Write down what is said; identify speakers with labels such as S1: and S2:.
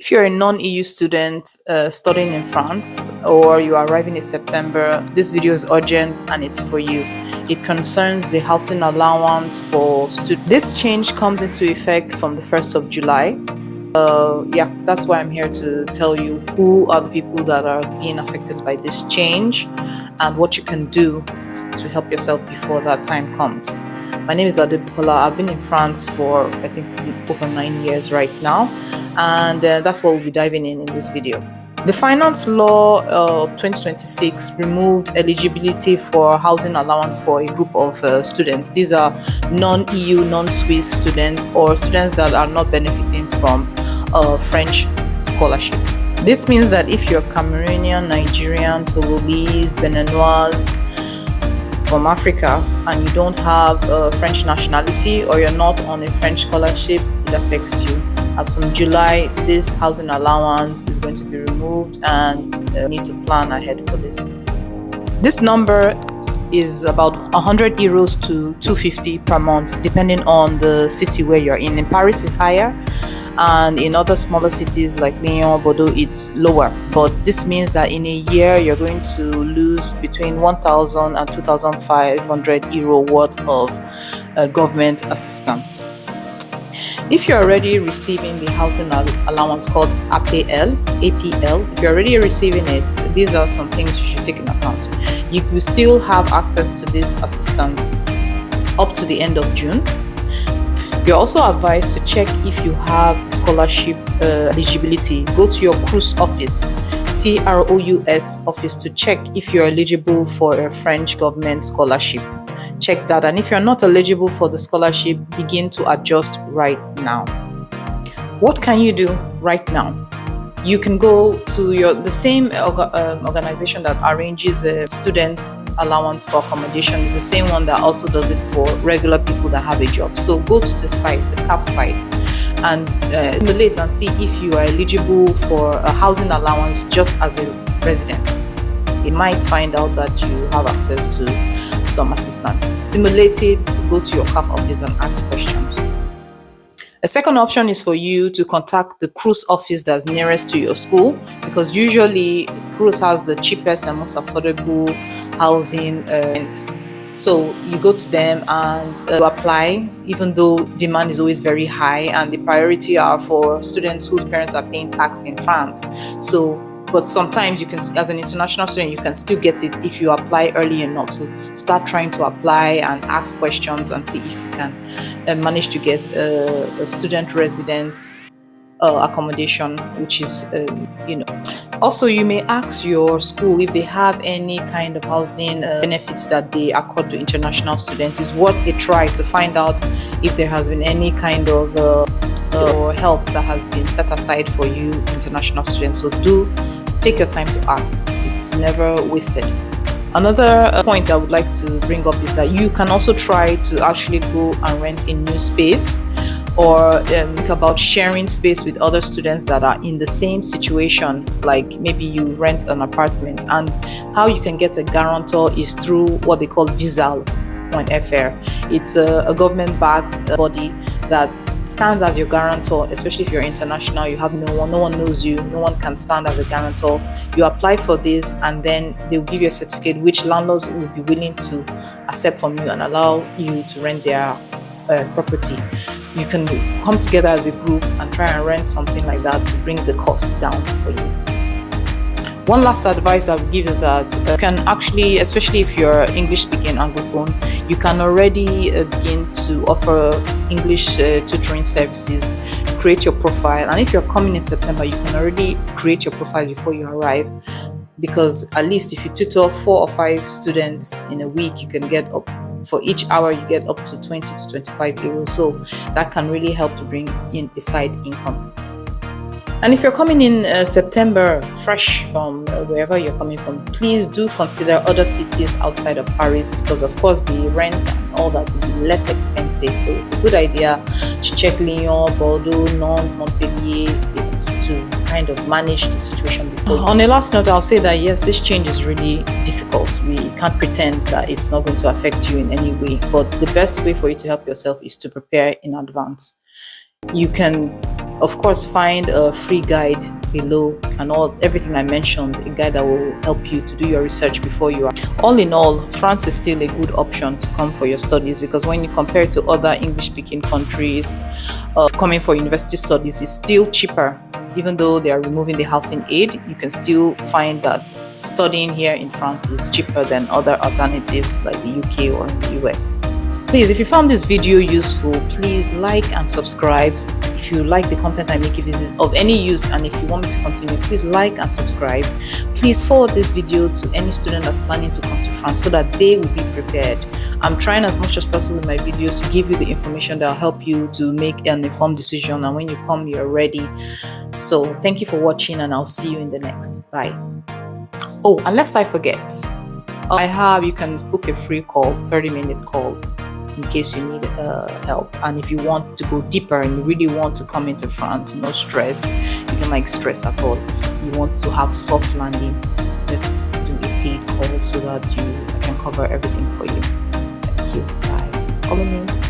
S1: If you're a non-EU student studying in France or you are arriving in September, this video is urgent and it's for you. It concerns the housing allowance for students. This change comes into effect from the 1st of July. That's why I'm here to tell you who are the people that are being affected by this change and what you can do to help yourself before that time comes. My name is Adebukola. I've been in France for I think over 9 years right now, and that's what we'll be diving in this video. The Finance Law of 2026 removed eligibility for housing allowance for a group of students. These are non-EU, non-Swiss students or students that are not benefiting from French scholarship. This means that if you're Cameroonian, Nigerian, Togolese, Beninese, from Africa and you don't have a French nationality or you're not on a French scholarship, it affects you. As from July, this housing allowance is going to be removed and you need to plan ahead for this. This number is about 100 euros to 250 per month, depending on the city where you're in. In Paris, it's higher, and in other smaller cities like Lyon, Bordeaux, it's lower. But this means that in a year, you're going to lose between 1,000 and 2,500 euro worth of government assistance. If you're already receiving the housing allowance called APL, if you're already receiving it, these are some things you should take into account. You will still have access to this assistance up to the end of June. You're also advised to check if you have scholarship eligibility. Go to your CROUS office, CROUS office, to check if you're eligible for a French government scholarship. Check that, and if you're not eligible for the scholarship, begin to adjust right now. What can you do right now? You can go to the same organization that arranges a student allowance for accommodation is the same one that also does it for regular people that have a job. So go to the site, the CAF site, and simulate and see if you are eligible for a housing allowance just as a resident. You might find out that you have access to some assistance. Simulate it, go to your CAF office and ask questions. A second option is for you to contact the CROUS office that's nearest to your school, because usually CROUS has the cheapest and most affordable housing rent. So you go to them and apply, even though demand is always very high and the priority are for students whose parents are paying tax in France. But sometimes you can, as an international student, you can still get it if you apply early enough. So start trying to apply and ask questions and see if you can manage to get a student residence accommodation, which is, Also, you may ask your school if they have any kind of housing benefits that they accord to international students. It's worth a try to find out if there has been any kind of or help that has been set aside for you international students. So do take your time to ask. It's never wasted. Another point I would like to bring up is that you can also try to actually go and rent a new space, or think about sharing space with other students that are in the same situation. Like maybe you rent an apartment, and how you can get a guarantor is through what they call Visal.fr. It's a government-backed body that stands as your guarantor, especially if you're international. You have no one knows you, no one can stand as a guarantor. You apply for this, and then they'll give you a certificate which landlords will be willing to accept from you and allow you to rent their property. You can come together as a group and try and rent something like that to bring the cost down for you. One last advice I would give is that you can actually, especially if you're English-speaking Anglophone, you can already begin to offer English tutoring services, create your profile. And if you're coming in September, you can already create your profile before you arrive, because at least if you tutor 4 or 5 students in a week, you can get up, for each hour you get up to 20 to 25 euros. So that can really help to bring in a side income. And if you're coming in September fresh from wherever you're coming from, please do consider other cities outside of Paris, because of course the rent and all that will be less expensive. So it's a good idea to check Lyon, Bordeaux, Nantes, Montpellier, to kind of manage the situation before. On a last note, I'll say that yes, this change is really difficult. We can't pretend that it's not going to affect you in any way, but the best way for you to help yourself is to prepare in advance. You can Of course, find a free guide below and everything I mentioned, a guide that will help you to do your research before you are. All in all, France is still a good option to come for your studies, because when you compare to other English-speaking countries, coming for university studies is still cheaper. Even though they are removing the housing aid, you can still find that studying here in France is cheaper than other alternatives like the UK or the US. Please, if you found this video useful, please like and subscribe. If you like the content I make, if it is of any use, and if you want me to continue, please like and subscribe. Please forward this video to any student that's planning to come to France so that they will be prepared. I'm trying as much as possible in my videos to give you the information that will help you to make an informed decision, and when you come, you're ready. So thank you for watching, and I'll see you in the next. Bye. Oh, unless I forget, you can book a free call, 30-minute call, in case you need help. And if you want to go deeper and you really want to come into France, no stress, you don't like stress at all, you want to have soft landing, let's do a paid call so that I can cover everything for you. Thank you. Bye. Follow me.